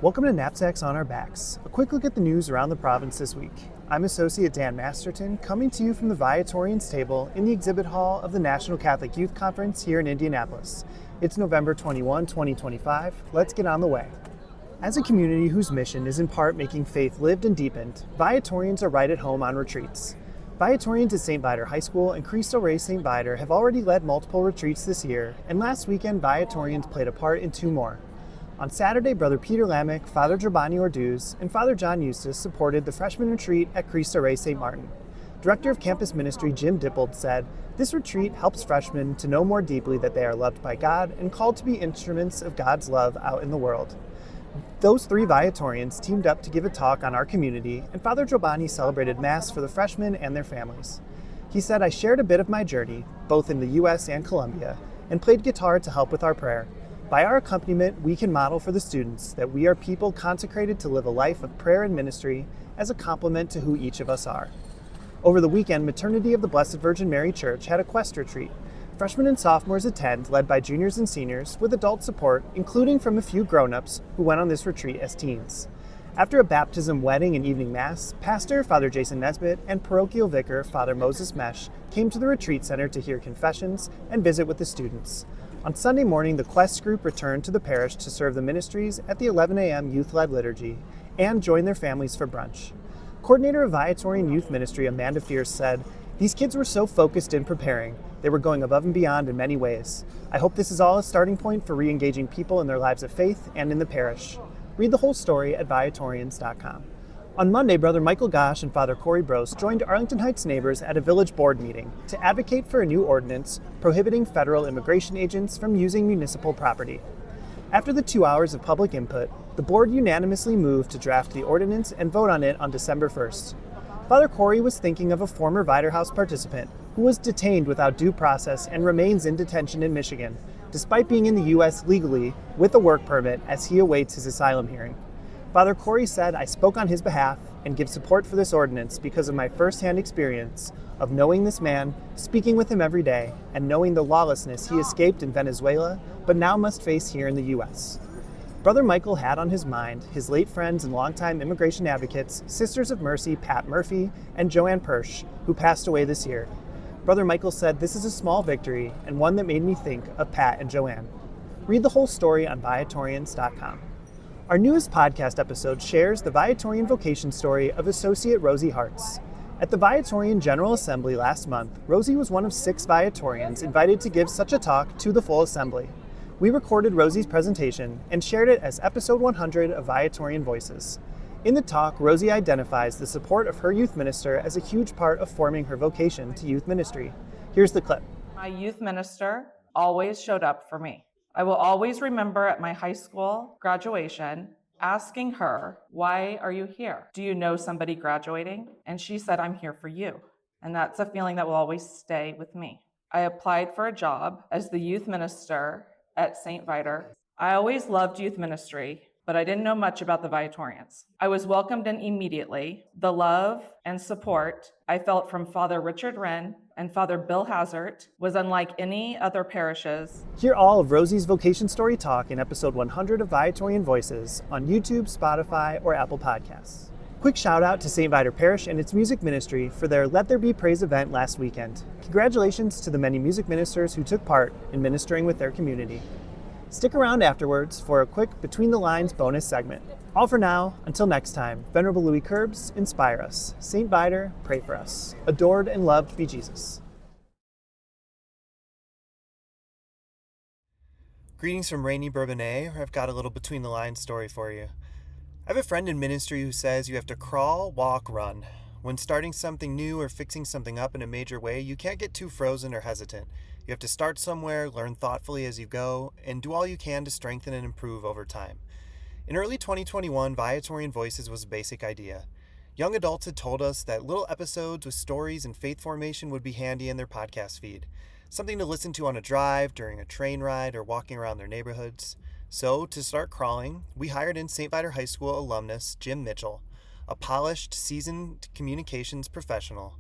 Welcome to Knapsacks on Our Backs, a quick look at the news around the province this week. I'm Associate Dan Masterton, coming to you from the Viatorians table in the exhibit hall of the National Catholic Youth Conference here in Indianapolis. It's November 21, 2025. Let's get on the way. As a community whose mission is in part making faith lived and deepened, Viatorians are right at home on retreats. Viatorians at St. Viator High School and Cristo Rey St. Viator have already led multiple retreats this year, and last weekend Viatorians played a part in two more. On Saturday, Brother Peter Lamech, Father Giovanni Orduz, and Father John Eustace supported the freshman retreat at Cristo Rey St. Martin. Director of Campus Ministry Jim Deepened said, "This retreat helps freshmen to know more deeply that they are loved by God and called to be instruments of God's love out in the world." Those three Viatorians teamed up to give a talk on our community, and Father Giovanni celebrated Mass for the freshmen and their families. He said, "I shared a bit of my journey, both in the U.S. and Colombia, and played guitar to help with our prayer. By our accompaniment, we can model for the students that we are people consecrated to live a life of prayer and ministry as a complement to who each of us are." Over the weekend, Maternity of the Blessed Virgin Mary Church had a quest retreat. Freshmen and sophomores attend, led by juniors and seniors, with adult support, including from a few grown-ups who went on this retreat as teens. After a baptism, wedding, and evening mass, Pastor Father Jason Nesbitt and Parochial Vicar Father Moses Mesh came to the retreat center to hear confessions and visit with the students. On Sunday morning, the Quest group returned to the parish to serve the ministries at the 11 a.m. youth-led liturgy and join their families for brunch. Coordinator of Viatorian Youth Ministry Amanda Fierce said, "These kids were so focused in preparing. They were going above and beyond in many ways. I hope this is all a starting point for re-engaging people in their lives of faith and in the parish." Read the whole story at Viatorians.com. On Monday, Brother Michael Gosh and Father Corey Brose joined Arlington Heights neighbors at a village board meeting to advocate for a new ordinance prohibiting federal immigration agents from using municipal property. After the 2 hours of public input, the board unanimously moved to draft the ordinance and vote on it on December 1st. Father Corey was thinking of a former Viator House participant who was detained without due process and remains in detention in Michigan, despite being in the U.S. legally with a work permit as he awaits his asylum hearing. Father Corey said, "I spoke on his behalf and give support for this ordinance because of my firsthand experience of knowing this man, speaking with him every day, and knowing the lawlessness he escaped in Venezuela, but now must face here in the U.S." Brother Michael had on his mind his late friends and longtime immigration advocates, Sisters of Mercy Pat Murphy and Joanne Persh, who passed away this year. Brother Michael said, "This is a small victory and one that made me think of Pat and Joanne." Read the whole story on Viatorians.com. Our newest podcast episode shares the Viatorian vocation story of Associate Rosie Hartz. At the Viatorian General Assembly last month, Rosie was one of 6 Viatorians invited to give such a talk to the full assembly. We recorded Rosie's presentation and shared it as episode 100 of Viatorian Voices. In the talk, Rosie identifies the support of her youth minister as a huge part of forming her vocation to youth ministry. Here's the clip. My youth minister always showed up for me. I will always remember at my high school graduation asking her, "Why are you here? Do you know somebody graduating?" And she said, "I'm here for you." And that's a feeling that will always stay with me. I applied for a job as the youth minister at St. Viator. I always loved youth ministry, but I didn't know much about the Viatorians. I was welcomed in immediately. The love and support I felt from Father Richard Wren and Father Bill Hazard was unlike any other parishes. Hear all of Rosie's vocation story talk in episode 100 of Viatorian Voices on YouTube, Spotify, or Apple Podcasts. Quick shout out to St. Viator Parish and its music ministry for their Let There Be Praise event last weekend. Congratulations to the many music ministers who took part in ministering with their community. Stick around afterwards for a quick Between the Lines bonus segment. All for now, until next time, Venerable Louis Curbs, inspire us. St. Viator, pray for us. Adored and loved be Jesus. Greetings from rainy Bourbonnais, where I've got a little Between the Lines story for you. I have a friend in ministry who says you have to crawl, walk, run. When starting something new or fixing something up in a major way, you can't get too frozen or hesitant. You have to start somewhere, learn thoughtfully as you go, and do all you can to strengthen and improve over time. In early 2021, Viatorian Voices was a basic idea. Young adults had told us that little episodes with stories and faith formation would be handy in their podcast feed, something to listen to on a drive, during a train ride, or walking around their neighborhoods. So, to start crawling, we hired in St. Viator High School alumnus Jim Mitchell, a polished, seasoned communications professional.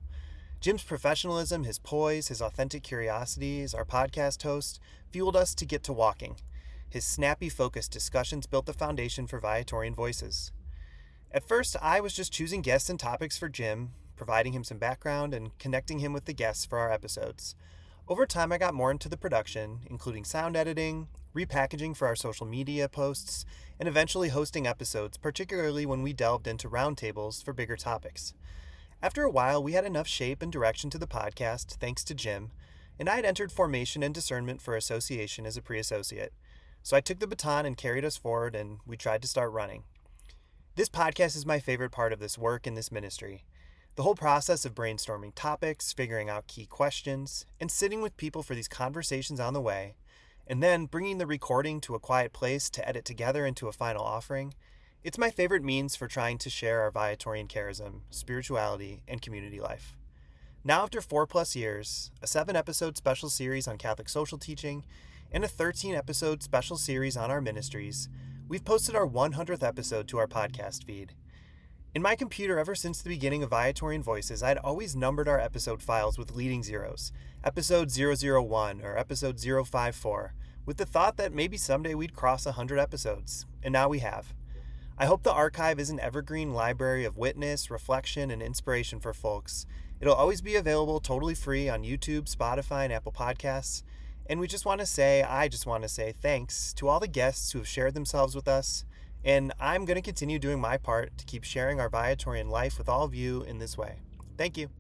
Jim's professionalism, his poise, his authentic curiosity as our podcast host fueled us to get to walking. His snappy, focused discussions built the foundation for Viatorian Voices. At first, I was just choosing guests and topics for Jim, providing him some background and connecting him with the guests for our episodes. Over time, I got more into the production, including sound editing, repackaging for our social media posts, and eventually hosting episodes, particularly when we delved into roundtables for bigger topics. After a while, we had enough shape and direction to the podcast, thanks to Jim, and I had entered formation and discernment for association as a pre-associate. So I took the baton and carried us forward, and we tried to start running. This podcast is my favorite part of this work and this ministry. The whole process of brainstorming topics, figuring out key questions, and sitting with people for these conversations on the way, and then bringing the recording to a quiet place to edit together into a final offering, it's my favorite means for trying to share our Viatorian charism, spirituality, and community life. Now, after 4+ years, a 7-episode special series on Catholic social teaching, and a 13-episode special series on our ministries, we've posted our 100th episode to our podcast feed. In my computer, ever since the beginning of Viatorian Voices, I'd always numbered our episode files with leading zeros, episode 001 or episode 054, with the thought that maybe someday we'd cross 100 episodes, and now we have. I hope the archive is an evergreen library of witness, reflection, and inspiration for folks. It'll always be available totally free on YouTube, Spotify, and Apple Podcasts. And I just want to say thanks to all the guests who have shared themselves with us. And I'm going to continue doing my part to keep sharing our Viatorian life with all of you in this way. Thank you.